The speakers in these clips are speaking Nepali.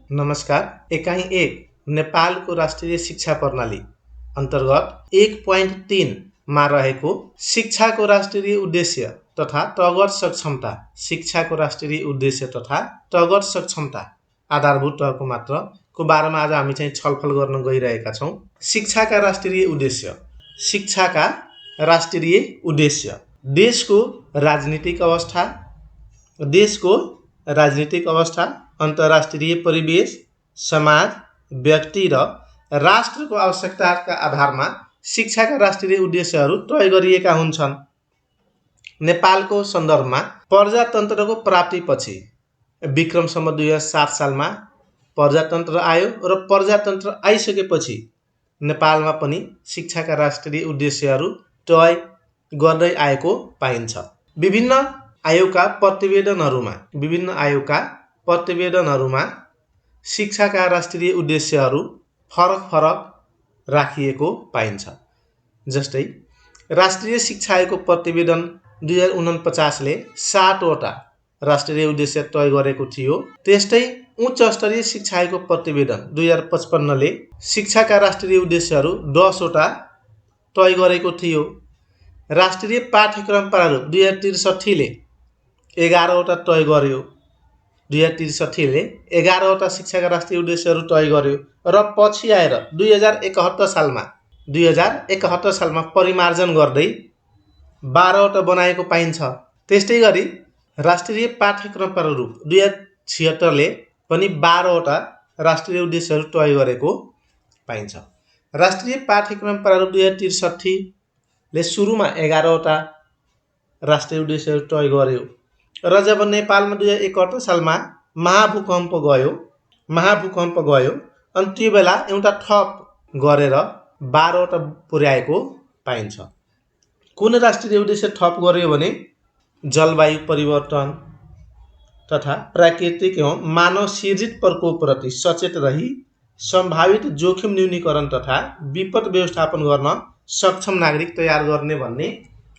नमस्कार। एकाइ 1 नेपालको राष्ट्रिय शिक्षा प्रणाली अन्तर्गत 1.3 मा रहेको शिक्षाको राष्ट्रिय उद्देश्य तथा प्रगत सक्षमता, शिक्षाको राष्ट्रिय उद्देश्य तथा प्रगत सक्षमता आधारभूत तहको मात्रको बारेमा आज हामी चाहिँ छलफल गर्न गइरहेका छौँ। शिक्षाका राष्ट्रिय उद्देश्य। शिक्षाका राष्ट्रिय उद्देश्य देशको राजनीतिक अवस्था, अन्तर्राष्ट्रिय परिवेश, समाज, व्यक्ति र राष्ट्रको आवश्यकताका आधारमा शिक्षाका राष्ट्रिय उद्देश्यहरू तय गरिएका हुन्छन्। नेपालको सन्दर्भमा प्रजातन्त्रको प्राप्तिपछि विक्रमसम्म 2007 सालमा प्रजातन्त्र आयो र प्रजातन्त्र आइसकेपछि नेपालमा पनि शिक्षाका राष्ट्रिय उद्देश्यहरू तय गर्दै आएको पाइन्छ। विभिन्न आयोगका प्रतिवेदनहरूमा शिक्षाका राष्ट्रिय उद्देश्यहरू फरक राखिएको पाइन्छ। जस्तै राष्ट्रिय शिक्षा आयोगको प्रतिवेदन 2049 ले 7 वटा राष्ट्रिय उद्देश्य तय गरेको थियो। त्यस्तै उच्च स्तरीय शिक्षा आयोगको प्रतिवेदन 2055 ले शिक्षाका राष्ट्रिय उद्देश्यहरू 10 वटा तय गरेको थियो। राष्ट्रिय पाठ्यक्रम प्रारूप 2063 ले 11 वटा तय गर्यो। 2063 ले 11 वटा शिक्षाका राष्ट्रिय उद्देश्यहरू तय गर्यो र पछि आएर 2071 सालमा परिमार्जन गर्दै 12 वटा बनाएको पाइन्छ। त्यस्तै गरी राष्ट्रिय पाठ्यक्रम प्रारूप 2076 ले पनि 12 वटा राष्ट्रिय उद्देश्यहरू तय गरेको पाइन्छ। राष्ट्रिय पाठ्यक्रम प्रारूप 2063 ले सुरुमा 11 वटा राष्ट्रिय उद्देश्यहरू तय गर्यो र जब नेपालमा 2071 सालमा महाभूकम्प गयो अनि त्यो बेला एउटा थप गरेर 12 वटा पुर्याएको पाइन्छ। कुन राष्ट्रिय उद्देश्य थप गर्यो भने जलवायु परिवर्तन तथा प्राकृतिक एवं मानव सिर्जित प्रकोपप्रति सचेत रही सम्भावित जोखिम न्यूनीकरण तथा विपद व्यवस्थापन गर्न सक्षम नागरिक तयार गर्ने भन्ने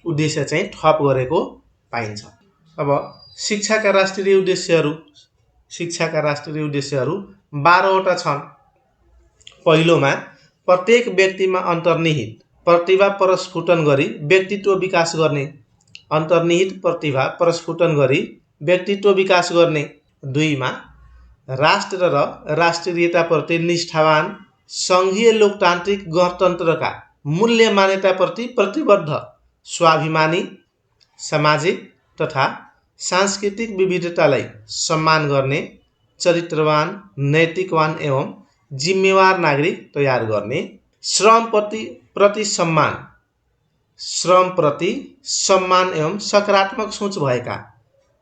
उद्देश्य चाहिँ थप गरेको पाइन्छ। अब शिक्षाका राष्ट्रिय उद्देश्यहरू 12 वटा छन्। पहिलोमा प्रत्येक व्यक्तिमा अन्तर्निहित प्रतिभा प्रस्फुटन गरी व्यक्तित्व विकास गर्ने। अन्तर्निहित प्रतिभा प्रस्फुटन गरी व्यक्तित्व विकास गर्ने। 2 मा राष्ट्र र राष्ट्रियताप्रति निष्ठावान सङ्घीय लोकतान्त्रिक गणतन्त्रका मूल्य मान्यताप्रति प्रतिबद्ध स्वाभिमानी सामाजिक तथा सांस्कृतिक विविधतालाई सम्मान गर्ने चरित्रवान, नैतिकवान एवं जिम्मेवार नागरिक तयार गर्ने। श्रम प्रति सम्मान एवं सकारात्मक सोच भएका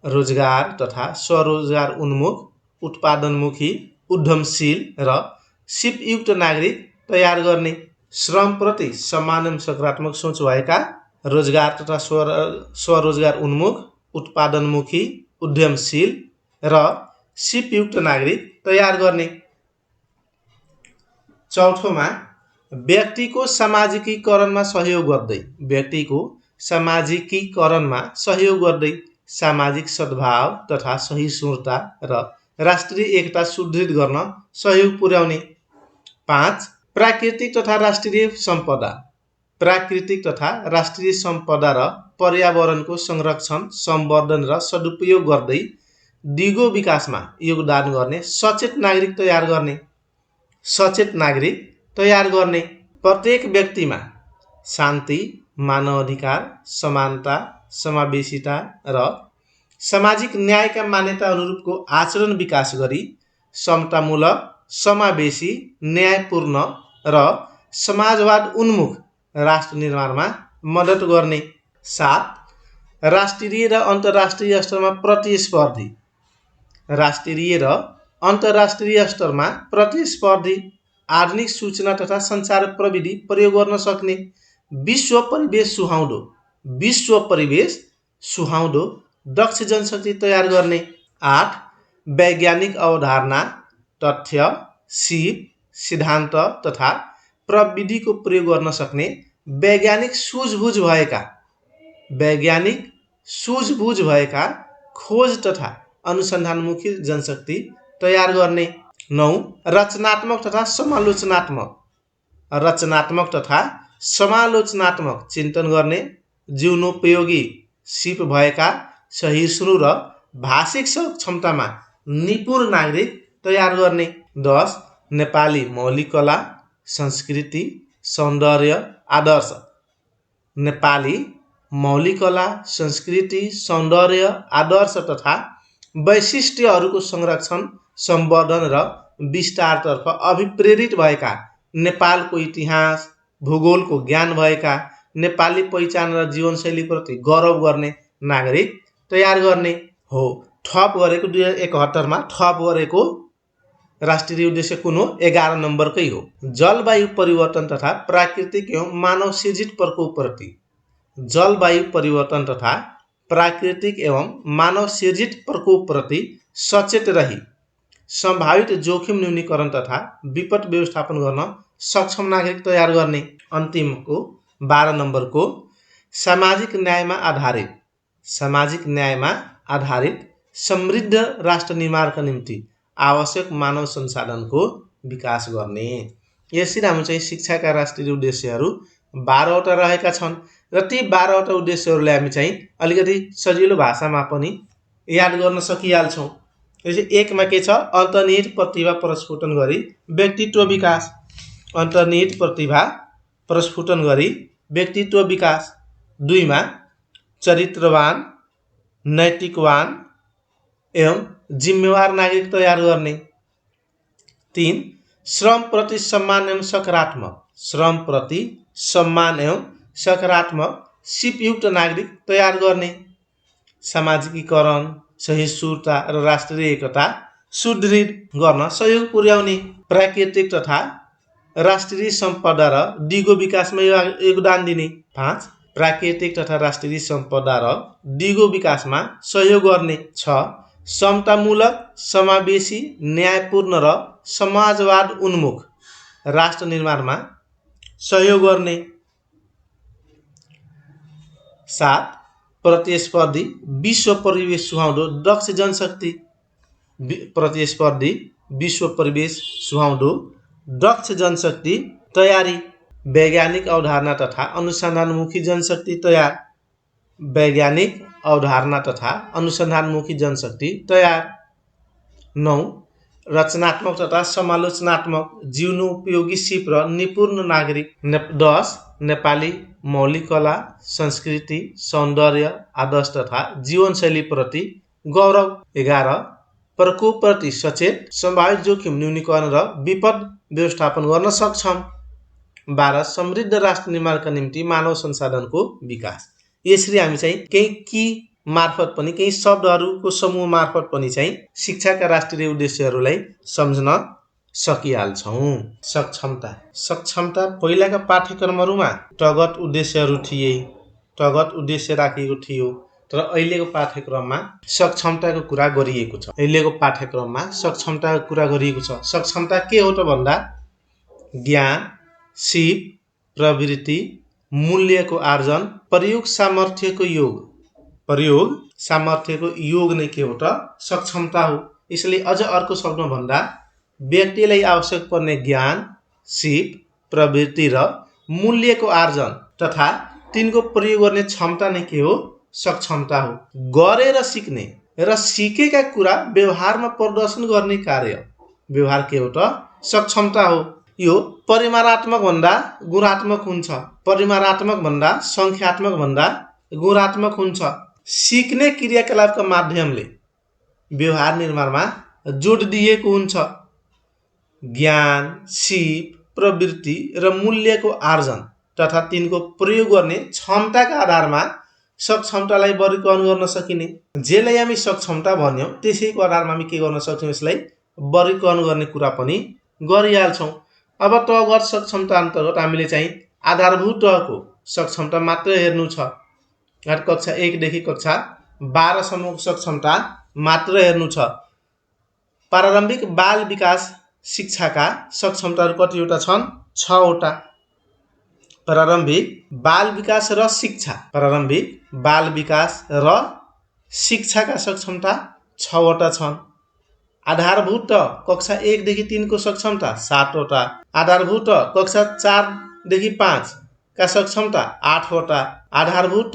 रोजगार तथा स्वरोजगार उन्मुख, उत्पादनमुखी, उद्यमशील र सिपयुक्त नागरिक तयार गर्ने। श्रम प्रति सम्मान एवं सकारात्मक सोच भएका रोजगार तथा स्वरोजगार उन्मुख, उत्पादनमुखी, उद्यमशील र सिपयुक्त नागरिक तयार गर्ने। चौथोमा व्यक्तिको सामाजिकीकरणमा सहयोग गर्दै सामाजिक सद्भाव तथा सहिष्णुता र राष्ट्रिय एकता सुदृढ गर्न सहयोग पुर्याउने। 5 प्राकृतिक तथा राष्ट्रिय सम्पदा र पर्यावरणको संरक्षण, संवर्धन र सदुपयोग गर्दै दिगो विकासमा योगदान गर्ने सचेत नागरिक तयार गर्ने। प्रत्येक व्यक्तिमा शान्ति, मानवाधिकार, समानता, समावेशिता र सामाजिक न्यायका मान्यता अनुरूपको आचरण विकास गरी समतामूलक, समावेशी, न्यायपूर्ण र समाजवाद उन्मुख राष्ट्र निर्माणमा मद्दत गर्ने। 7 राष्ट्रिय र अन्तर्राष्ट्रिय स्तरमा प्रतिस्पर्धी आधुनिक सूचना तथा सञ्चार प्रविधि प्रयोग गर्न सक्ने विश्व परिवेश सुहाउँदो दक्ष जनशक्ति तयार गर्ने। 8 वैज्ञानिक अवधारणा, तथ्य, सिप, सिद्धान्त तथा प्रविधिको प्रयोग गर्न सक्ने वैज्ञानिक सूझबुझ भएका खोज तथा अनुसन्धानमुखी जनशक्ति तयार गर्ने। 9 रचनात्मक तथा समालोचनात्मक चिन्तन गर्ने, जीवनोपयोगी सिप भएका सहिष्णु र भाषिक क्षमतामा निपुण नागरिक तयार गर्ने। 10 नेपाली मौलिक कला, संस्कृति, सौन्दर्य, आदर्श। नेपाली मौलिक कला, संस्कृति, सौन्दर्य, आदर्श तथा वैशिष्ट्यहरूको संरक्षण, सम्वर्धन र विस्तारतर्फ अभिप्रेरित भएका, नेपालको इतिहास भूगोलको ज्ञान भएका, नेपाली पहिचान र जीवनशैलीप्रति गौरव गर्ने नागरिक तयार गर्ने हो। थप गरेको 2071 मा थप गरेको राष्ट्रिय उद्देश्य कुन हो? 11 नम्बरकै हो। जलवायु परिवर्तन तथा प्राकृतिक एवं मानव सृजित प्रकोपप्रति, जलवायु परिवर्तन तथा प्राकृतिक एवं मानव सृजित प्रकोपप्रति सचेत रही संभावित जोखिम न्यूनीकरण तथा विपद व्यवस्थापन गर्न सक्षम नागरिक तयार गर्ने। अन्तिमको 12 नम्बरको सामाजिक न्यायमा आधारित समृद्ध राष्ट्र निर्माणका निम्ति आवश्यक मानव संसाधनको विकास गर्ने। यसरी हामी चाहिँ शिक्षाका राष्ट्रिय उद्देश्यहरू 12 वटा रहेका छन् र ती 12 वटा उद्देश्यहरूलाई हामी चाहिँ अलिकति सजिलो भाषामा पनि याद गर्न सकिहाल्छौँ। यसै 1 मा के छ? अन्तर्निहित प्रतिभा प्रस्फुटन गरी व्यक्तित्व विकास। अन्तर्निहित प्रतिभा प्रस्फुटन गरी व्यक्तित्व विकास। 2 मा चरित्रवान, नैतिकवान एवं जिम्मेवार नागरिक तयार गर्ने। 3 श्रम प्रति सम्मान एवं सकारात्मक सिपयुक्त नागरिक तयार गर्ने। सामाजिकीकरण, सहिष्णुता र राष्ट्रिय एकता सुदृढ गर्न सहयोग पुर्याउने। प्राकृतिक तथा राष्ट्रिय सम्पदा र दिगो विकासमा योगदान दिने। 5 प्राकृतिक तथा राष्ट्रिय सम्पदा र दिगो विकासमा सहयोग गर्ने। 6 समतामूलक, समावेशी, न्यायपूर्ण र समाजवाद उन्मुख राष्ट्र निर्माणमा सहयोग गर्ने। 7 प्रतिस्पर्धी विश्व परिवेश सुहाउँदो दक्ष जनशक्ति। प्रतिस्पर्धी विश्व परिवेश सुहाउँदो दक्ष जनशक्ति तयारी। वैज्ञानिक अवधारणा तथा अनुसन्धानमुखी जनशक्ति तयार। 9 रचनात्मक तथा समालोचनात्मक, जीवनोपयोगी सिप र निपुण नागरिक। 10 नेपाली मौलिक कला, संस्कृति, सौन्दर्य, आदर्श तथा जीवनशैलीप्रति गौरव। 11 प्रकोपप्रति सचेत, सम्भावित जोखिम न्यूनीकरण र विपद व्यवस्थापन गर्न सक्षम। 12 समृद्ध राष्ट्र निर्माणका निम्ति मानव संसाधनको विकास। यसरी हामी चाहिँ केही की मार्फत पनि, केही शब्दहरूको समूह मार्फत पनि चाहिँ शिक्षाका राष्ट्रिय उद्देश्यहरूलाई सम्झन सकिहाल्छौँ। सक्षमता पहिलाका पाठ्यक्रमहरूमा टगत उद्देश्यहरू थिए, टगत उद्देश्य राखिएको थियो, तर अहिलेको पाठ्यक्रममा सक्षमताको कुरा गरिएको छ। सक्षमता के हो त भन्दा ज्ञान, सिप, प्रवृत्ति, मूल्यको आर्जन, प्रयोग सामर्थ्यको योग नै के हो त? सक्षमता हो। यसले अझ अर्को शब्दमा भन्दा व्यक्तिलाई आवश्यक पर्ने ज्ञान, सिप, प्रवृत्ति र मूल्यको आर्जन तथा तिनको प्रयोग गर्ने क्षमता नै के हो? सक्षमता हो। गरेर सिक्ने र सिकेका कुरा व्यवहारमा प्रदर्शन गर्ने कार्य व्यवहार के हो त? सक्षमता हो। यो परिमाणात्मक भन्दा गुणात्मक हुन्छ, परिमाणात्मक भन्दा संख्यात्मक भन्दा गुणात्मक हुन्छ। सिक्ने क्रियाकलापका माध्यमले व्यवहार निर्माणमा जोड दिएको हुन्छ। ज्ञान, सिप, प्रवृत्ति र मूल्यको आर्जन तथा तिनको प्रयोग गर्ने क्षमताका आधारमा सक्षमतालाई वर्गीकरण गर्न सकिने। जेलाई हामी सक्षमता भन्यौं त्यसैको आधारमा हामी के गर्न सक्छौं? यसलाई वर्गीकरण गर्ने कुरा पनि गरिहाल्छौं। अब तहगत सक्षमता अन्तर्गत हामीले चाहिँ आधारभूत तहको सक्षमता मात्र हेर्नु छ। कक्षा 1 देखि कक्षा 12 सम्मको सक्षमता मात्र हेर्नु छ। प्रारम्भिक बाल विकास शिक्षाका सक्षमताहरू कतिवटा छन्? 6 वटा। प्रारम्भिक बाल विकास र शिक्षाका सक्षमता 6 वटा छन्। आधारभूत कक्षा 1 देखि 3 को सक्षमता 7 वटा, आधारभूत कक्षा 4 देखि 5 का सक्षमता 8 वटा, आधारभूत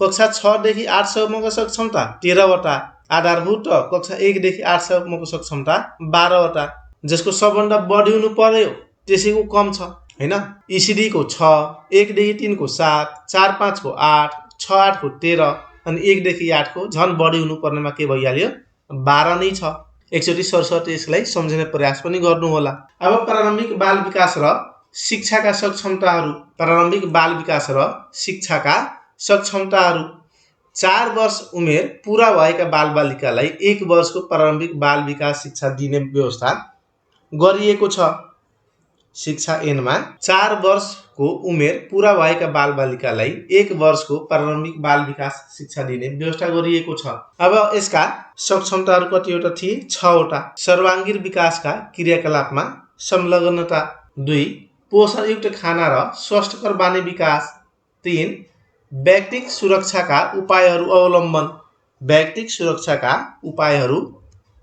कक्षा 6 देखि 8 सम्मको सक्षमता 13 वटा, आधारभूत कक्षा 1 देखि 8 सम्मको सक्षमता 12 वटा, जसको सबभन्दा बढी हुनु पर्यो त्यसैको कम छ हैन। ECD को 6, 1 देखि 3 को 7, 4 5 को 8, 6 8 को 13 अनि 1 देखि 8 को झन बढी हुनु पर्नेमा के भइहाल्यो 12 नै छ। एकचोटी सरस्वती यसलाई सम्झिने प्रयास पनि गर्नु होला। अब प्रारम्भिक बाल विकास र शिक्षाका सक्षमताहरू, प्रारम्भिक बाल विकास र शिक्षाका सक्षमताहरू। 4 वर्ष उमेर पूरा भएका बालबालिकालाई 1 वर्षको प्रारम्भिक बाल विकास शिक्षा दिने व्यवस्था गरिएको छ। शिक्षा ऐनमा 4 वर्षको उमेर पूरा भएका बालबालिकालाई 1 वर्षको प्रारम्भिक बाल विकास शिक्षा दिने व्यवस्था गरिएको छ। अब यसका सक्षमताहरू कतिवटा थिए? 6 वटा। सर्वाङ्गीण विकासका क्रियाकलापमा संलग्नता। 2 पोषणयुक्त खाना र स्वस्थकर बानी विकास। 3 व्यक्तिगत सुरक्षाका उपायहरू अवलम्बन। व्यक्तिगत सुरक्षाका उपायहरू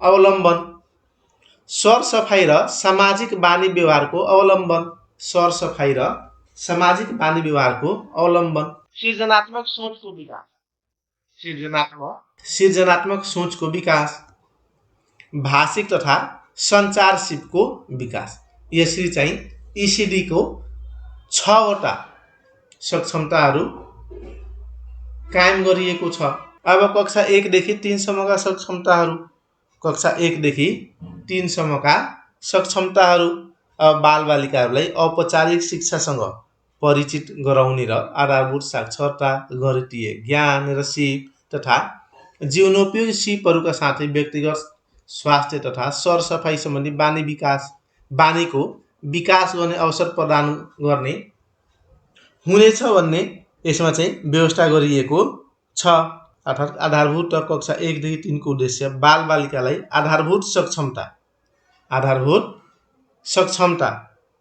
अवलम्बन। सरसफाइ र सामाजिक बानी व्यवहारको अवलम्बन। सरसफाइ र सामाजिक बानी व्यवहारको अवलम्बन। सृजनात्मक सोचको विकास। सृजनात्मक सोचको विकास। भाषिक तथा सञ्चार सिपको विकास। यसरी चाहिँ ECD को 6 वटा सक्षमताहरू कायम गरिएको छ। अब कक्षा 1 देखि 3 सम्मका सक्षमताहरू। कक्षा 1 देखि 3 सम्मका सक्षमताहरू। अब बालबालिकाहरूलाई औपचारिक शिक्षासँग परिचित गराउने र आधारभूत साक्षरता, गणितीय ज्ञान र सिप तथा जीवनोपयोगी सिपहरूका साथै व्यक्तिगत स्वास्थ्य तथा सरसफाइ सम्बन्धी बानीको विकास गर्ने अवसर प्रदान गर्ने हुनेछ भन्ने यसमा चाहिँ व्यवस्था गरिएको छ। अर्थात् आधारभूत कक्षा 1 देखि 3 को उद्देश्य बालबालिकालाई आधारभूत सक्षमता,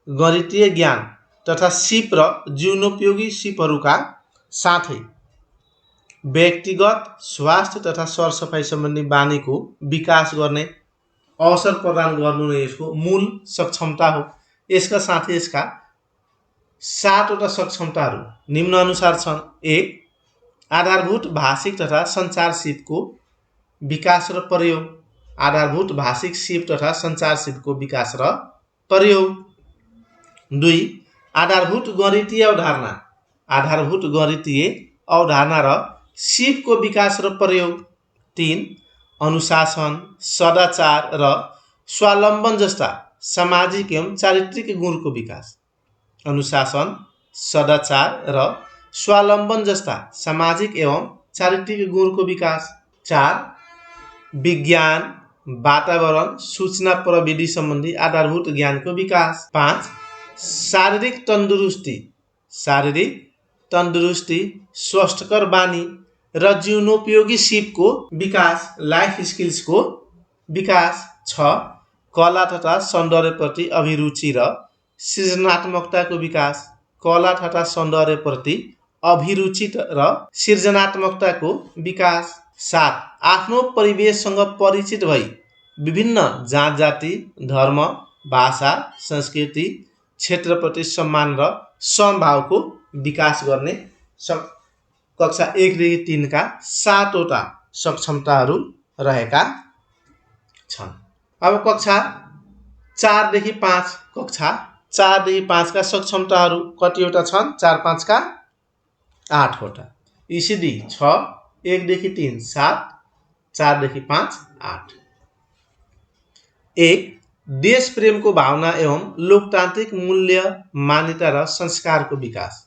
गणितीय ज्ञान तथा सिप र जीवनोपयोगी सिपहरूका साथै व्यक्तिगत स्वास्थ्य तथा सरसफाइ सम्बन्धी बानीको विकास गर्ने अवसर प्रदान गर्नु नै यसको मूल सक्षमता हो। यसका साथै यसका 7 वटा सक्षमताहरू निम्नानुसार छन्। 1 आधारभूत भाषिक तथा सञ्चार सिपको विकास र प्रयोग। आधारभूत भाषिक सिप तथा सञ्चार सिपको विकास र प्रयोग। 2 आधारभूत गणितीय अवधारणा। आधारभूत गणितीय अवधारणा र सिपको विकास र प्रयोग। 3 अनुशासन, सदाचार र स्वावलम्बन जस्ता सामाजिक एवं चारित्रिक गुणको विकास। अनुशासन, सदाचार र स्वावलम्बन जस्ता सामाजिक एवं चारित्रिक गुणको विकास। 4 विज्ञान, वातावरण, सूचना प्रविधि सम्बन्धी आधारभूत ज्ञानको विकास। 5 शारीरिक तन्दुरुस्ती, स्वस्थकर बानी र जीवनोपयोगी सिपको विकास, लाइफ स्किल्सको विकास। 6 कला तथा सौन्दर्यप्रति अभिरुचि र सृजनात्मकताको विकास। कला तथा सौन्दर्यप्रति अभिरुचि र सृजनात्मकताको विकास। 7 आफ्नो परिवेशसँग परिचित भई विभिन्न जात जाति, धर्म, भाषा, संस्कृति, क्षेत्रप्रति सम्मान र समभावको विकास गर्ने कक्षा 1 देखि 3 का 7 वटा सक्षमताहरू रहेका छन्। अब कक्षा 4 देखि 5 का सक्षमताहरू कतिवटा छन्? 4 5 का 8 वटा। ECD 6, 1 देखि 3 7, 4 देखि 5 8। 1 देश प्रेमको भावना एवं लोकतान्त्रिक मूल्य, मान्यता र संस्कारको विकास।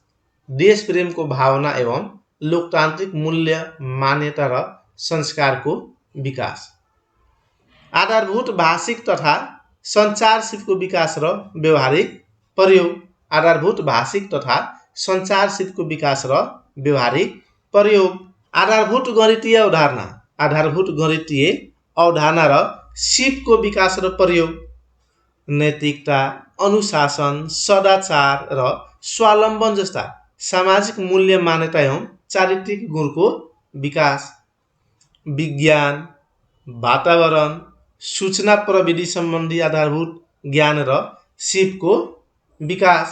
देश प्रेमको भावना एवं लोकतान्त्रिक मूल्य, मान्यता र संस्कारको विकास। आधारभूत भाषिक तथा सञ्चार सिपको विकास र व्यवहारिक प्रयोग। आधारभूत भाषिक तथा सञ्चार सिपको विकास र व्यवहारिक प्रयोग। आधारभूत गणितीय अवधारणा। आधारभूत गणितीय अवधारणा र सिपको विकास र प्रयोग। नैतिकता, अनुशासन, सदाचार र स्वावलम्बन जस्ता सामाजिक मूल्य, मान्यता एवं चारित्रिक गुणको विकास। विज्ञान, वातावरण, सूचना प्रविधि सम्बन्धी आधारभूत ज्ञान र सिपको विकास।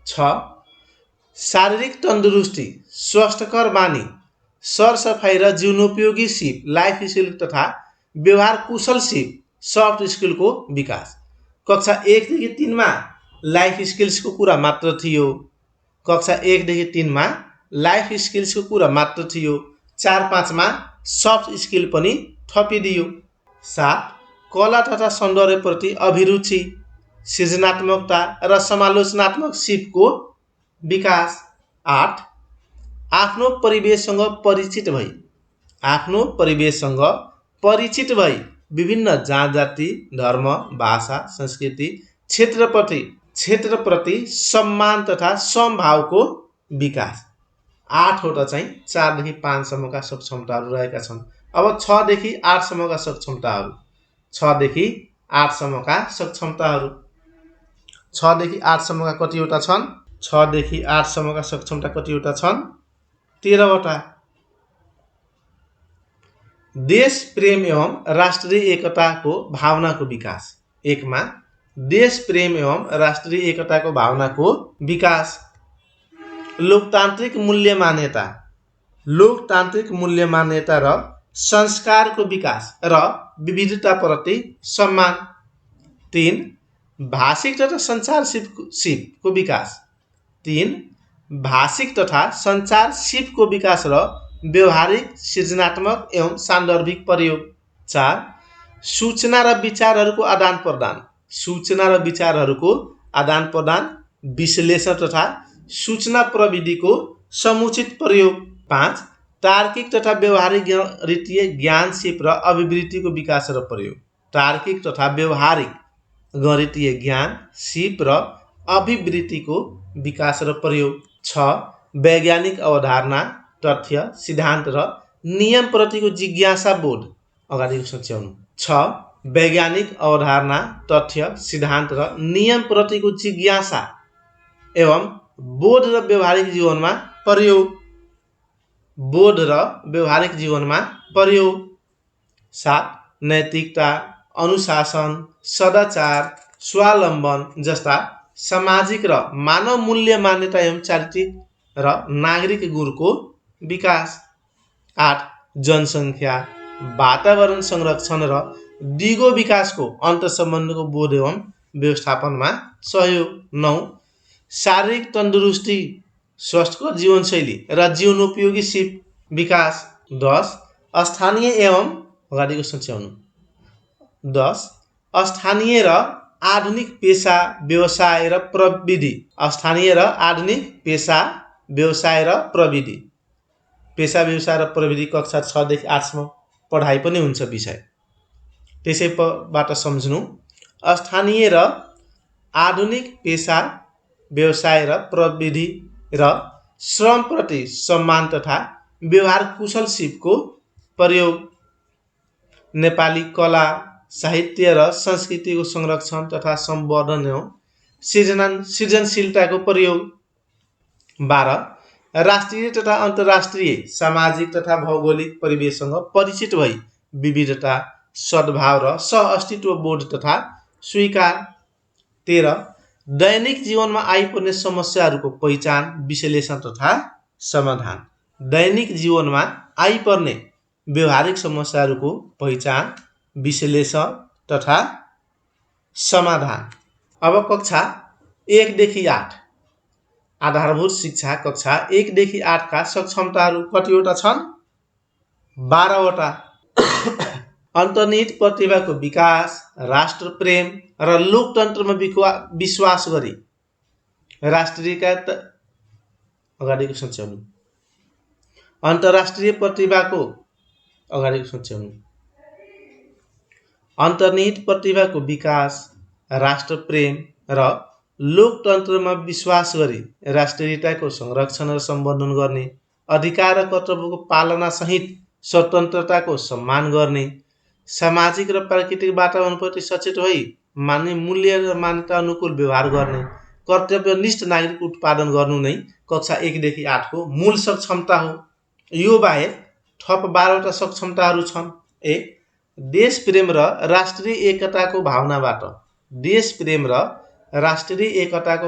6 शारीरिक तन्दुरुस्ती, स्वास्थ्यकर बानी, सरसफाई र जीवनोपयोगी सिप, लाइफ स्किल तथा व्यवहार कुशल सिप, सफ्ट स्किलको विकास। कक्षा 1 देखि 3 मा लाइफ स्किल्सको कुरा मात्र थियो। कक्षा 1 देखि 3 मा लाइफ स्किल्सको कुरा मात्र थियो। 4-5 मा सफ्ट स्किल पनि थपिदियो। 7 कला तथा सौन्दर्यप्रति अभिरुचि, सृजनात्मकता र समालोचनात्मक सिपको विकास। 8 आफ्नो परिवेशसँग परिचित भई विभिन्न जात जाति, धर्म, भाषा, संस्कृति, क्षेत्रप्रति सम्मान तथा समभावको विकास। 8वटा चाहिँ 4 देखि 5 सम्मका सक्षमताहरू रहेका छन्। अब 6 देखि 8 सम्मका सक्षमताहरू। 6 देखि 8 सम्मका सक्षमताहरू। 6 देखि 8 सम्मका कतिवटा छन्? 6 देखि 8 सम्मका सक्षमता कतिवटा छन्? 13वटा। देश प्रेम एवं राष्ट्रिय एकताको भावनाको विकास। 1 मा देश प्रेम एवं राष्ट्रिय एकताको भावनाको विकास। लोकतान्त्रिक मूल्य मान्यता र संस्कारको विकास र विविधताप्रति सम्मान। 3 भाषिक तथा संचार सिपको विकास। 3 भाषिक तथा संचार सिपको विकास र व्यवहारिक, सृजनात्मक एवं सान्दर्भिक प्रयोग। 4 सूचना र विचारहरूको आदान-प्रदान, विश्लेषण तथा सूचना प्रविधिको समुचित प्रयोग। 5 तार्किक तथा व्यवहारिक गणितीय ज्ञान सिप र अभिवृद्धिको विकास र प्रयोग। तार्किक तथा व्यवहारिक गणितीय ज्ञान सिप र अभिवृद्धिको विकास र प्रयोग। 6 वैज्ञानिक अवधारणा, तथ्य, सिद्धान्त र नियमप्रतिको जिज्ञासा बोध। अगाडिको सच्याउनु। 6 वैज्ञानिक अवधारणा, तथ्य, सिद्धान्त र नियमप्रतिको जिज्ञासा एवं बोध र व्यावहारिक जीवनमा प्रयोग। 7 नैतिकता, अनुशासन, सदाचार, स्वावलम्बन जस्ता सामाजिक र मानव मूल्य मान्यता एवं चारित्रिक र नागरिक गुणको विकास। 8 जनसङ्ख्या, वातावरण संरक्षण र दिगो विकासको अन्तर्सम्बन्धको बोध एवं व्यवस्थापनमा सहयोग। 9 शारीरिक तन्दुरुस्ती, स्वस्थकर जीवनशैली र जीवनोपयोगी सिप विकास। 10 स्थानीय र आधुनिक पेशा, व्यवसाय र प्रविधि। पेशा, व्यवसाय र प्रविधि कक्षा 6 देखि 8 सम्म पढाइ पनि हुन्छ विषय। त्यसैबाट सम्झनु। स्थानीय र आधुनिक पेशा, व्यवसाय र प्रविधि र श्रमप्रति सम्मान तथा व्यवहार कुशल सिपको प्रयोग। नेपाली कला, साहित्य र संस्कृतिको संरक्षण तथा सम्वर्धन एवं सृजनशीलताको प्रयोग। 12 राष्ट्रिय तथा अन्तर्राष्ट्रिय सामाजिक तथा भौगोलिक परिवेशसँग परिचित भई विविधता, सद्भाव र सह-अस्तित्व बोध तथा स्वीकार। 13 दैनिक जीवनमा आइपर्ने समस्याहरूको पहिचान, विश्लेषण तथा समाधान। दैनिक जीवनमा आइपर्ने व्यवहारिक समस्याहरूको पहिचान, विश्लेषण तथा समाधान। अब कक्षा 1 देखि 8 आधारभूत शिक्षा कक्षा 1 देखि 8 का सक्षमताहरू कतिवटा छन्? 12वटा। अन्तर्निहित प्रतिभाको विकास, राष्ट्र प्रेम र लोकतन्त्रमा विश्वास गरी अगाडिको सच्याउनु। अन्तर्राष्ट्रिय प्रतिभाको अन्तर्निहित प्रतिभाको विकास, राष्ट्र प्रेम र लोकतन्त्रमा विश्वास गरी राष्ट्रियताको संरक्षण र सम्वर्धन गर्ने, अधिकार र कर्तव्यको पालना सहित स्वतन्त्रताको सम्मान गर्ने, सामाजिक र प्राकृतिक वातावरणप्रति सचेत भई मान्य मूल्य र मान्यता अनुकूल व्यवहार गर्ने, कर्तव्यनिष्ठ नागरिक उत्पादन गर्नु नै कक्षा 1 देखि 8 को मूल सक्षमता हो। यो बाहेक थप 12वटा सक्षमताहरू छन्। 1 देश प्रेम र राष्ट्रिय एकताको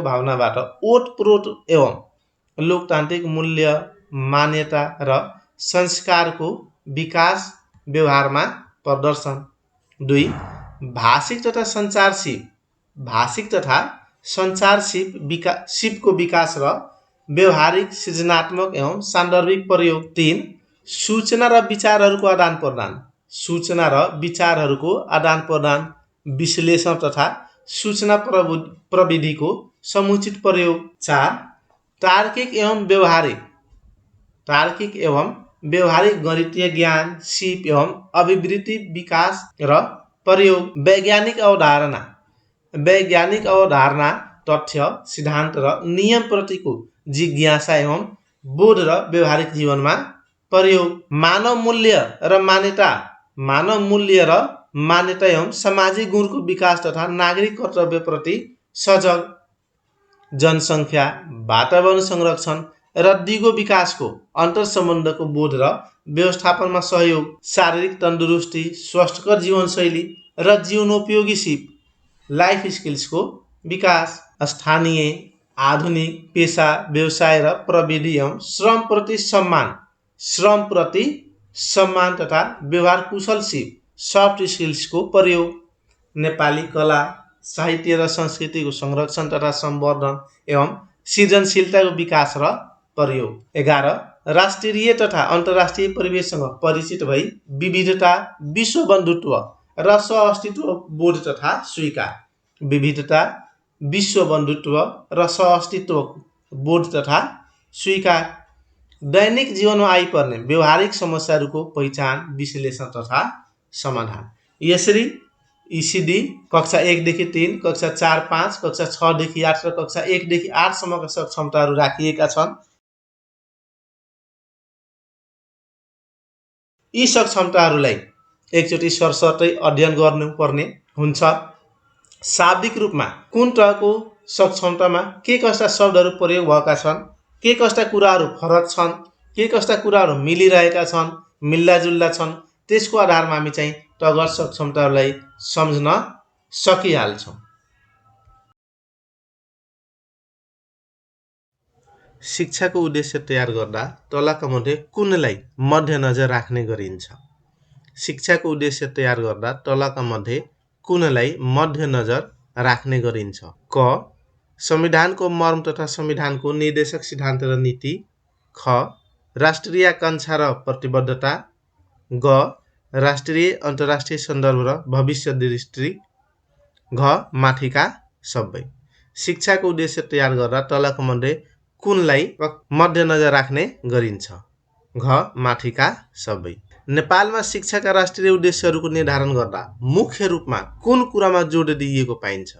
भावनाबाट ओतप्रोत एवं लोकतान्त्रिक मूल्य मान्यता र संस्कारको विकास व्यवहारमा प्रदर्शन। 2 भाषिक तथा सञ्चार सिपको विकास र व्यवहारिक सृजनात्मक एवं सान्दर्भिक प्रयोग। 3 सूचना र विचारहरूको आदान प्रदान विश्लेषण तथा सूचना प्रविधिको समुचित प्रयोग। 4 तार्किक एवं व्यवहारिक गणितीय ज्ञान सिप एवं अभिवृद्धि विकास र प्रयोग। वैज्ञानिक अवधारणा तथ्य सिद्धान्त र नियम प्रतिको जिज्ञासा एवं बोध र व्यवहारिक जीवनमा प्रयोग। मानव मूल्य र मान्यता एवं सामाजिक गुणको विकास तथा नागरिक कर्तव्य प्रति सजग। जनसङ्ख्या वातावरण संरक्षण र दिगो विकासको अन्तर्सम्बन्धको बोध र व्यवस्थापनमा सहयोग। शारीरिक तन्दुरुस्ती स्वस्थकर जीवनशैली र जीवनोपयोगी सिप लाइफ स्किल्सको विकास। स्थानीय आधुनिक पेशा व्यवसाय र प्रविधि एवं श्रम प्रति सम्मान तथा व्यवहार कुशल सिप सफ्ट स्किल्सको प्रयोग। नेपाली कला साहित्य र संस्कृतिको संरक्षण तथा सम्वर्धन एवं सृजनशीलताको विकास र प्रयोग। 11 राष्ट्रिय तथा अन्तर्राष्ट्रिय परिवेशसँग परिचित भई विविधता विश्व बन्धुत्व र सहअस्तित्व बोध तथा स्वीकार। दैनिक जीवनमा आइपर्ने व्यवहारिक समस्याहरूको पहिचान विश्लेषण तथा समाधान। यसरी ECD कक्षा 1 देखि 3, कक्षा 4, 5, कक्षा 6 देखि 8 र कक्षा 1 देखि 8 सम्मका सक्षमताहरू राखिएका छन्। यी सक्षमताहरूलाई एकचोटि सरसर्टै अध्ययन गर्नुपर्ने हुन्छ। शाब्दिक रूपमा कुन तहको सक्षमतामा के कस्ता शब्दहरू प्रयोग भएका छन्, के कस्ता कुराहरू फरक छन्, के कस्ता कुराहरू मिलिरहेका छन्, मिल्दाजुल्दा छन्, त्यसको आधारमा हामी चाहिँ तगत सक्षमताहरूलाई सम्झन सकिहाल्छौँ। शिक्षाको उद्देश्य तयार गर्दा तलका मध्ये कुनलाई मध्यनजर राख्ने गरिन्छ? शिक्षाको उद्देश्य तयार गर्दा तलका मध्ये कुनलाई मध्यनजर राख्ने गरिन्छ? क संविधानको मर्म तथा संविधानको निर्देशक सिद्धान्त र नीति। ख राष्ट्रिय आकांक्षा र प्रतिबद्धता। ग राष्ट्रिय अन्तर्राष्ट्रिय सन्दर्भ र भविष्य दृष्टि। घ माथिका सबै। शिक्षाको उद्देश्य तयार गर्दा तलका मध्ये कुनलाई मध्यनजर राख्ने गरिन्छ? घ माथिका सबै। नेपालमा शिक्षाका राष्ट्रिय उद्देश्यहरूको निर्धारण गर्दा मुख्य रूपमा कुन कुरामा जोड दिइएको पाइन्छ?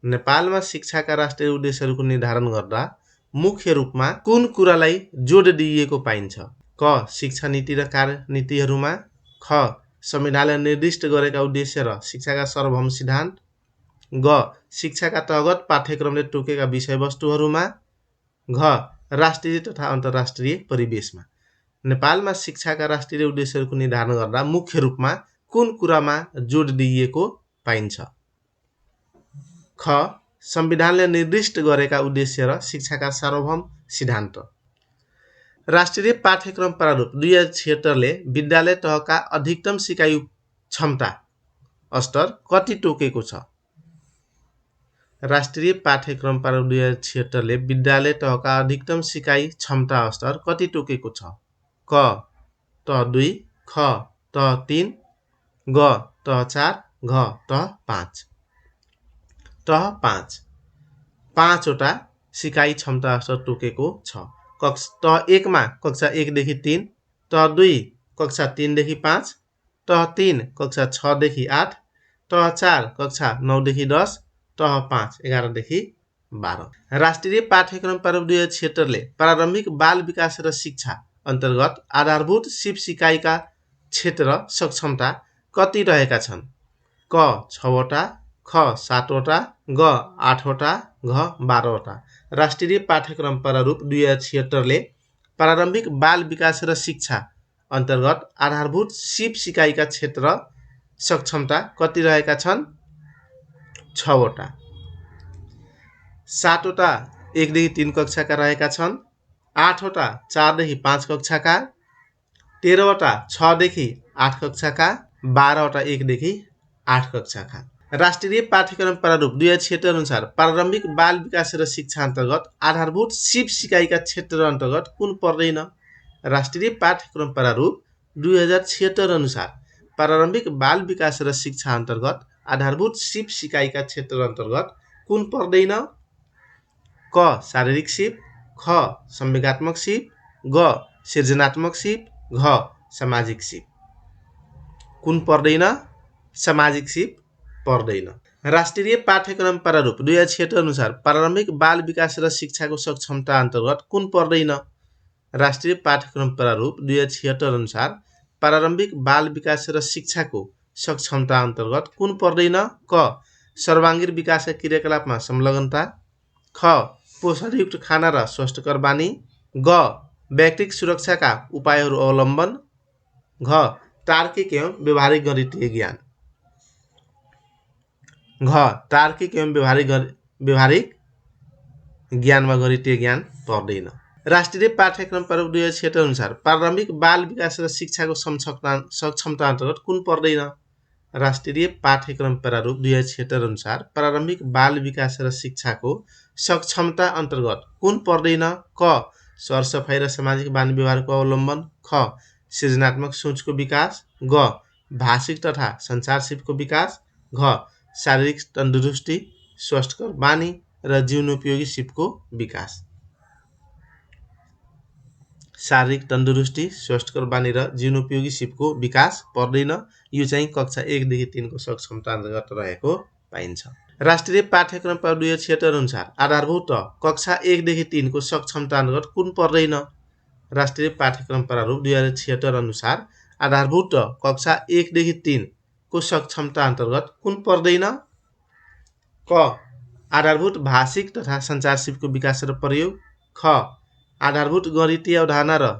नेपालमा शिक्षाका राष्ट्रिय उद्देश्यहरूको निर्धारण गर्दा मुख्य रूपमा कुन कुरालाई जोड दिइएको पाइन्छ? क शिक्षा नीति र कार्यनीतिहरूमा। ख संविधानले निर्दिष्ट गरेका उद्देश्य र शिक्षाका सार्वभौम सिद्धान्त। ग शिक्षाका तहगत पाठ्यक्रमले तोकेका विषयवस्तुहरूमा। घ राष्ट्रिय तथा अन्तर्राष्ट्रिय परिवेशमा। नेपालमा शिक्षाका राष्ट्रिय उद्देश्यहरूको निर्धारण गर्दा मुख्य रूपमा कुन कुरामा जोड दिइएको पाइन्छ? ख संविधानले निर्दिष्ट गरेका उद्देश्य र शिक्षाका सार्वभौम सिद्धान्त। राष्ट्रिय पाठ्यक्रम प्रारूप 2076 ले विद्यालय तहका अधिकतम सिकाइ क्षमता स्तर कति तोकेको छ? राष्ट्रिय पाठ्यक्रम प्रारूप 2076 ले विद्यालय तहका अधिकतम सिकाइ क्षमता स्तर कति तोकेको छ? क तह 2, ख तह 3, ग तह 4, घ तह 5। तह 5 5वटा सिकाइ क्षमता स्तर तोकेको छ। तह 1 मा कक्षा 1 देखि 3, तह 2 कक्षा 3 देखि 5, तह 3 कक्षा 6 देखि 8, तह 4 कक्षा 9 देखि 10, तह 5 11 देखि 12। राष्ट्रिय पाठ्यक्रम प्रारूप 2076 ले प्रारम्भिक बाल विकास र शिक्षा अन्तर्गत आधारभूत सिप सिकाइका क्षेत्र सक्षमता कति रहेका छन्? क 6वटा, ख 7वटा, ग 8वटा, घ 12वटा। राष्ट्रिय पाठ्यक्रम प्रारूप 2076 ले प्रारम्भिक बाल विकास र शिक्षा अन्तर्गत आधारभूत सिप सिकाइका क्षेत्र सक्षमता कति रहेका छन् 6 वटा। 7 वटा 1 देखि 3 कक्षाका रहेका छन्, 8 वटा 4 देखि 5 कक्षाका, 13 वटा 6 देखि 8 कक्षाका, 12 वटा 1 देखि 8 कक्षाका। राष्ट्रिय पाठ्यक्रम प्रारूप 2076 अनुसार प्रारम्भिक बाल विकास र शिक्षा अन्तर्गत आधारभूत सिप सिकाइका क्षेत्र अन्तर्गत कुन पर्दैन? राष्ट्रिय पाठ्यक्रम प्रारूप 2076 अनुसार प्रारम्भिक बाल विकास र शिक्षा अन्तर्गत आधारभूत सिप सिकाइका क्षेत्र अन्तर्गत कुन पर्दैन? क शारीरिक सिप, ख संवेगात्मक सिप, ग सृजनात्मक सिप, घ सामाजिक सिप। कुन पर्दैन? सामाजिक सिप पर्दैन। राष्ट्रिय पाठ्यक्रम प्रारूप 2076 अनुसार प्रारम्भिक बाल विकास र शिक्षाको सक्षमता अन्तर्गत कुन पर्दैन? राष्ट्रिय पाठ्यक्रम प्रारूप 2076 अनुसार प्रारम्भिक बाल विकास र शिक्षाको सक्षमता अन्तर्गत कुन पर्दैन? क सर्वाङ्गीण विकासका क्रियाकलापमा संलग्नता, ख पोषणयुक्त खाना र स्वस्थकर बानी, ग व्यक्तिगत सुरक्षाका उपायहरू अवलम्बन, घ तार्किक एवं व्यवहारिक गणितीय ज्ञान। घ तार्किक एवं व्यवहारिक ज्ञान वा गणितीय ज्ञान पर्दैन। राष्ट्रिय पाठ्यक्रम प्रारूप 2076 अनुसार प्रारम्भिक बाल विकास र शिक्षाको सक्षमता अन्तर्गत कुन पर्दैन? राष्ट्रिय पाठ्यक्रम प्रारूप 2076 अनुसार प्रारम्भिक बाल विकास र शिक्षाको सक्षमता अन्तर्गत कुन पर्दैन? क सरसफाइ र सामाजिक बानी व्यवहारको अवलम्बन, ख सृजनात्मक सोचको विकास, ग भाषिक तथा संचार सिपको विकास, घ शारीरिक तन्दुरुस्ती, स्वस्थकर बानी र जीवनोपयोगी सिपको विकास। शारीरिक तन्दुरुस्ती, स्वस्थकर बानी र जीवनोपयोगी सिपको विकास पर्दैन। यो चाहिँ कक्षा 1 देखि 3 को सक्षमता अन्तर्गत रहेको पाइन्छ। राष्ट्रिय पाठ्यक्रम प्रारूप 2076 अनुसार आधारभूत कक्षा 1 देखि 3 को सक्षमता अन्तर्गत कुन पर्दैन? राष्ट्रिय पाठ्यक्रम प्रारूप 2076 अनुसार आधारभूत कक्षा 1 देखि 3 को सक्षमता अन्तर्गत कुन पर्दैन? क आधारभूत भाषिक तथा संचार सिपको विकास र प्रयोग, ख आधारभूत गणितीय अवधारणा र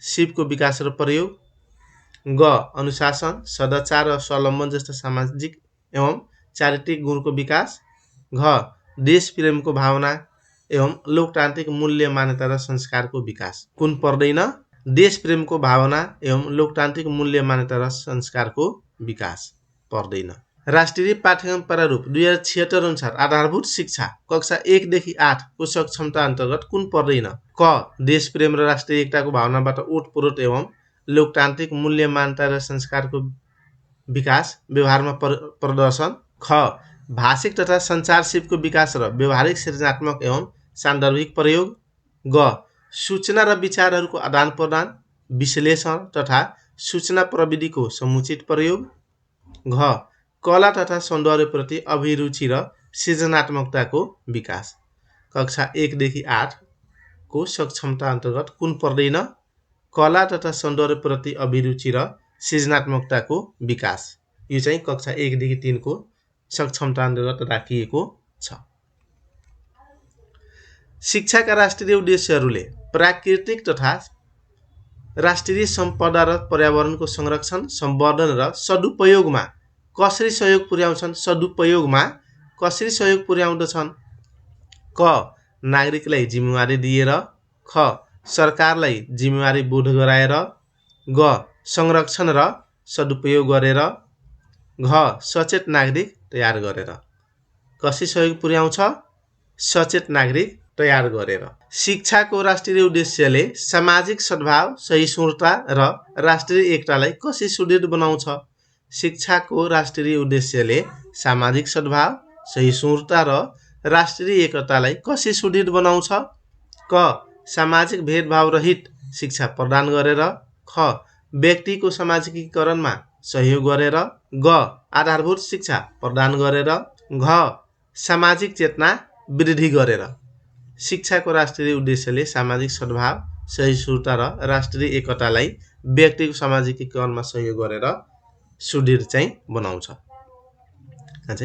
सिपको विकास र प्रयोग, ग अनुशासन, सदाचार र स्वावलम्बन जस्ता सामाजिक एवं चारित्रिक गुणको विकास, घ देश प्रेमको भावना एवं लोकतान्त्रिक मूल्य मान्यता र संस्कारको विकास। कुन पर्दैन? देश प्रेमको भावना एवं लोकतान्त्रिक मूल्य मान्यता र संस्कारको विकास पर्दैन। राष्ट्रिय पाठ्यक्रम प्रारूप 2076 अनुसार आधारभूत शिक्षा कक्षा 1 देखि 8 को सक्षमता अन्तर्गत कुन पर्दैन? क देश प्रेम र राष्ट्रिय एकताको भावनाबाट ओतप्रोत एवं लोकतान्त्रिक मूल्य मान्यता र संस्कारको विकास व्यवहारमा प्रदर्शन, ख भाषिक तथा संचार सिपको विकास र व्यवहारिक सृजनात्मक एवं सान्दर्भिक प्रयोग, ग सूचना र विचारहरूको आदान प्रदान, विश्लेषण तथा सूचना प्रविधिको समुचित प्रयोग, घ कला तथा सौन्दर्यप्रति अभिरुचि र सृजनात्मकताको विकास। कक्षा 1 देखि 8 को सक्षमता अन्तर्गत कुन पर्दैन? कला तथा सौन्दर्यप्रति अभिरुचि र सृजनात्मकताको विकास। यो चाहिँ कक्षा 1 देखि 3 को सक्षमता अन्तर्गत राखिएको छ। शिक्षाका राष्ट्रिय उद्देश्यहरूले प्राकृतिक तथा राष्ट्रिय सम्पदा र पर्यावरणको संरक्षण, सम्वर्धन र सदुपयोगमा कसरी सहयोग पुर्याउँछन्? सदुपयोगमा कसरी सहयोग पुर्याउँदछन्? क नागरिकलाई जिम्मेवारी दिएर, ख सरकारलाई जिम्मेवारी बोध गराएर, ग संरक्षण र सदुपयोग गरेर, घ सचेत नागरिक तयार गरेर। कसरी सहयोग पुर्याउँछ? सचेत नागरिक तयार गरेर। शिक्षाको राष्ट्रिय उद्देश्यले सामाजिक सद्भाव, सहिष्णुता र राष्ट्रिय एकतालाई कसरी सुदृढ बनाउँछ? शिक्षाको राष्ट्रिय उद्देश्यले सामाजिक सद्भाव, सहिष्णुता र राष्ट्रिय एकतालाई कसरी सुदृढ बनाउँछ? क सामाजिक भेदभाव रहित शिक्षा प्रदान गरेर, ख व्यक्तिको सामाजिकीकरणमा सहयोग गरेर, ग आधारभूत शिक्षा प्रदान गरेर, घ सामाजिक चेतना वृद्धि गरेर। शिक्षाको राष्ट्रिय उद्देश्यले सामाजिक सद्भाव, सहिष्णुता र राष्ट्रिय एकतालाई व्यक्तिको सामाजिकीकरणमा सहयोग गरेर सुदृढ चाहिँ बनाउँछ।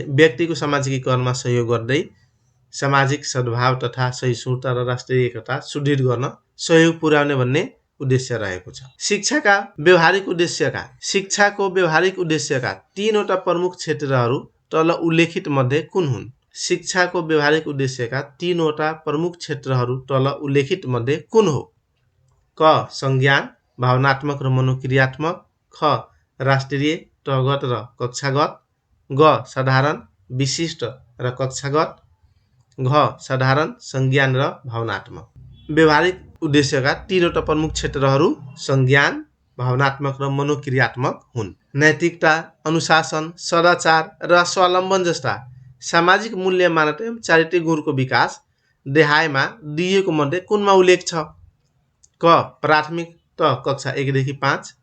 व्यक्तिको सामाजिकीकरणमा सहयोग गर्दै सामाजिक सद्भाव तथा सहिष्णुता र राष्ट्रिय एकता सुदृढ गर्न सहयोग पुर्याउने भन्ने उद्देश्य रहेको छ। शिक्षाको व्यावहारिक उद्देश्यका 3वटा प्रमुख क्षेत्रहरू तल उल्लेखित मध्ये कुन हुन्? शिक्षाको व्यावहारिक उद्देश्यका 3वटा प्रमुख क्षेत्रहरू तल उल्लेखित मध्ये कुन हो? क संज्ञान, भावनात्मक र मनोक्रियात्मक, ख राष्ट्रिय, तहगत र कक्षागत, ग साधारण, विशिष्ट र कक्षागत, घ साधारण, संज्ञान र भावनात्मक। व्यावहारिक उद्देश्यका 3वटा प्रमुख क्षेत्रहरू संज्ञान, भावनात्मक र मनोक्रियात्मक हुन्। नैतिकता, अनुशासन, सदाचार र स्वावलम्बन जस्ता सामाजिक मूल्य, मान्यता एवं चारित्रिक गुणको विकास देहायमा दिइएको मध्ये कुनमा उल्लेख छ? क प्राथमिक तह कक्षा 1 देखि 5,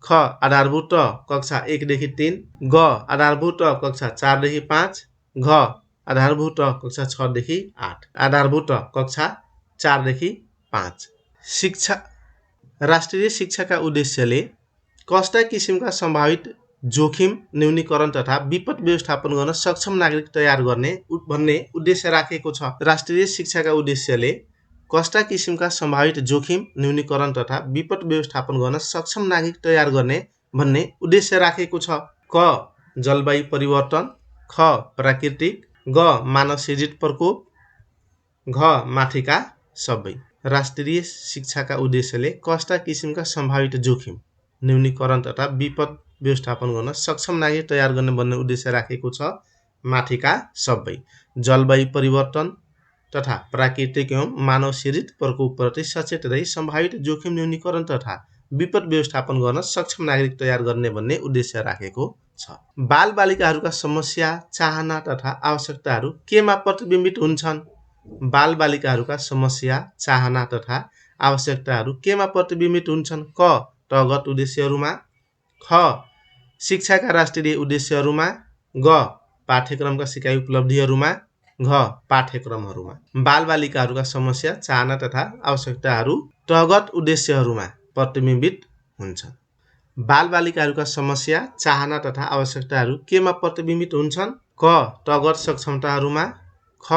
ख आधारभूत तह कक्षा 1 देखि 3, ग आधारभूत तह कक्षा 4 देखि 5, घ आधारभूत तह कक्षा 6 देखि 8। आधारभूत तह कक्षा 4 देखि 5। राष्ट्रिय शिक्षाका उद्देश्यले कस्ता किसिमका सम्भावित जोखिम न्यूनीकरण तथा विपद व्यवस्थापन गर्न सक्षम नागरिक तयार गर्ने भन्ने उद्देश्य राखेको छ। राष्ट्रिय शिक्षाका उद्देश्यले कस्ता किसिमका सम्भावित जोखिम न्यूनीकरण तथा विपद व्यवस्थापन गर्न सक्षम नागरिक तयार गर्ने भन्ने उद्देश्य राखेको छ। क जलवायु परिवर्तन, ख प्राकृतिक, ग मानव सृजित प्रकोप, घ माथिका सबै। राष्ट्रिय शिक्षाका उद्देश्यले कस्ता किसिमका सम्भावित जोखिम न्यूनीकरण तथा विपद व्यवस्थापन गर्न सक्षम नागरिक तयार गर्ने भन्ने उद्देश्य राखेको छ। माथिका सबै। जलवायु परिवर्तन तथा प्राकृतिक एवं मानव सृजित प्रकोपप्रति सचेत रही सम्भावित जोखिम न्यूनीकरण तथा विपद व्यवस्थापन गर्न सक्षम नागरिक तयार गर्ने भन्ने उद्देश्य राखेको छ। बाल बालिकाहरूका समस्या, चाहना तथा आवश्यकताहरू केमा प्रतिबिम्बित हुन्छन्? बाल बालिकाहरूका समस्या, चाहना तथा आवश्यकताहरू केमा प्रतिबिम्बित हुन्छन्? क तहगत उद्देश्यहरूमा, ख शिक्षाका राष्ट्रिय उद्देश्यहरूमा, ग पाठ्यक्रमका सिकाइ उपलब्धिहरूमा, घ पाठ्यक्रमहरूमा। बाल बालिकाहरूका समस्या, चाहना तथा आवश्यकताहरू तहगत उद्देश्यहरूमा प्रतिबिम्बित हुन्छन्। बाल बालिकाहरूका समस्या, चाहना तथा आवश्यकताहरू केमा प्रतिबिम्बित हुन्छन्? क तहगत सक्षमताहरूमा, ख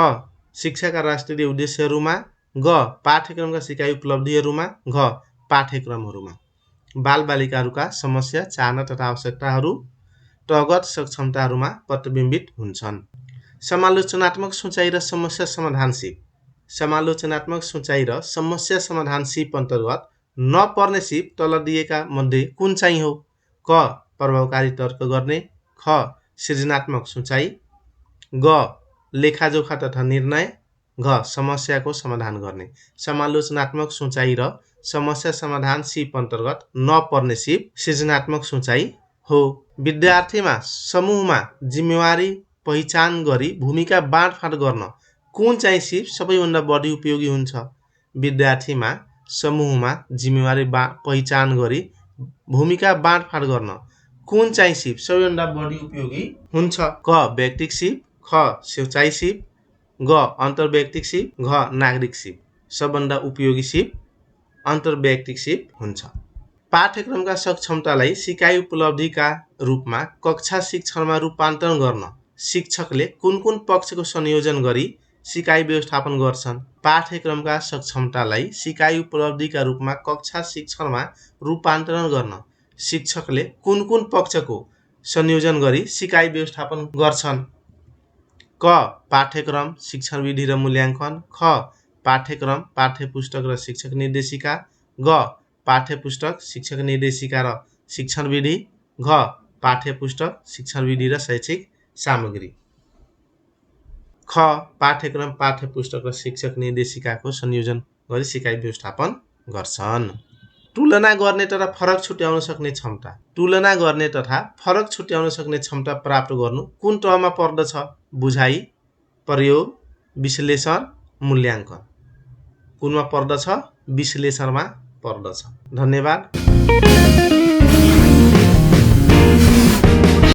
शिक्षाका राष्ट्रिय उद्देश्यहरूमा, ग पाठ्यक्रमका सिकाइ उपलब्धिहरूमा, घ पाठ्यक्रमहरूमा। बाल बालिकाहरूका समस्या, चाहना तथा आवश्यकताहरू तहगत सक्षमताहरूमा प्रतिबिम्बित हुन्छन्। समालोचनात्मक सोचाइ र समस्या समाधान सिप। समालोचनात्मक सोचाइ र समस्या समाधान सिप अन्तर्गत नपर्ने सिप तल दिएका मध्ये कुन चाहिँ हो? क प्रभावकारी तर्क गर्ने, ख सृजनात्मक सोचाइ, ग लेखाजोखा तथा निर्णय, घ समस्याको समाधान गर्ने। समालोचनात्मक सोचाइ र समस्या समाधान सिप अन्तर्गत नपर्ने सिप सृजनात्मक सोचाइ हो। विद्यार्थीमा समूहमा जिम्मेवारी पहिचान गरी भूमिका बाँडफाँड गर्न कुन चाहिँ सिप सबैभन्दा बढी उपयोगी हुन्छ? विद्यार्थीमा समूहमा जिम्मेवारी पहिचान गरी भूमिका बाँडफाँड गर्न कुन चाहिँ सिप सबैभन्दा बढी उपयोगी हुन्छ? क व्यक्तिक सिप, ख सोचाइ सिप, ग अन्तर्वैयक्तिक सिप, घ नागरिक सिप। सबभन्दा उपयोगी सिप अन्तर्वैयक्तिक सिप हुन्छ। पाठ्यक्रमका सक्षमतालाई सिकाइ उपलब्धिका रूपमा कक्षा शिक्षणमा रूपान्तरण गर्न शिक्षकले कुन कुन पक्षको संयोजन गरी सिकाइ व्यवस्थापन गर्छन्? पाठ्यक्रमका सक्षमतालाई सिकाइ उपलब्धिका रूपमा कक्षा शिक्षणमा रूपान्तरण गर्न शिक्षकले कुन कुन पक्षको संयोजन गरी सिकाइ व्यवस्थापन गर्छन्? क पाठ्यक्रम, शिक्षण विधि र मूल्याङ्कन, ख पाठ्यक्रम, पाठ्यपुस्तक र शिक्षक निर्देशिका, ग पाठ्यपुस्तक, शिक्षक निर्देशिका र शिक्षण विधि, घ पाठ्यपुस्तक, शिक्षण विधि र शैक्षिक सामग्री। ख पाठ्यक्रम, पाठ्यपुस्तक र शिक्षक निर्देशिकाको संयोजन गरी सिकाइ व्यवस्थापन गर्छन्। तुलना गर्ने तथा फरक छुट्याउन सक्ने क्षमता। तुलना गर्ने तथा फरक छुट्याउन सक्ने क्षमता प्राप्त गर्नु कुन तहमा पर्दछ? बुझाइ, प्रयोग, विश्लेषण, मूल्याङ्कन। कुनमा पर्दछ? विश्लेषणमा पर्दछ। धन्यवाद।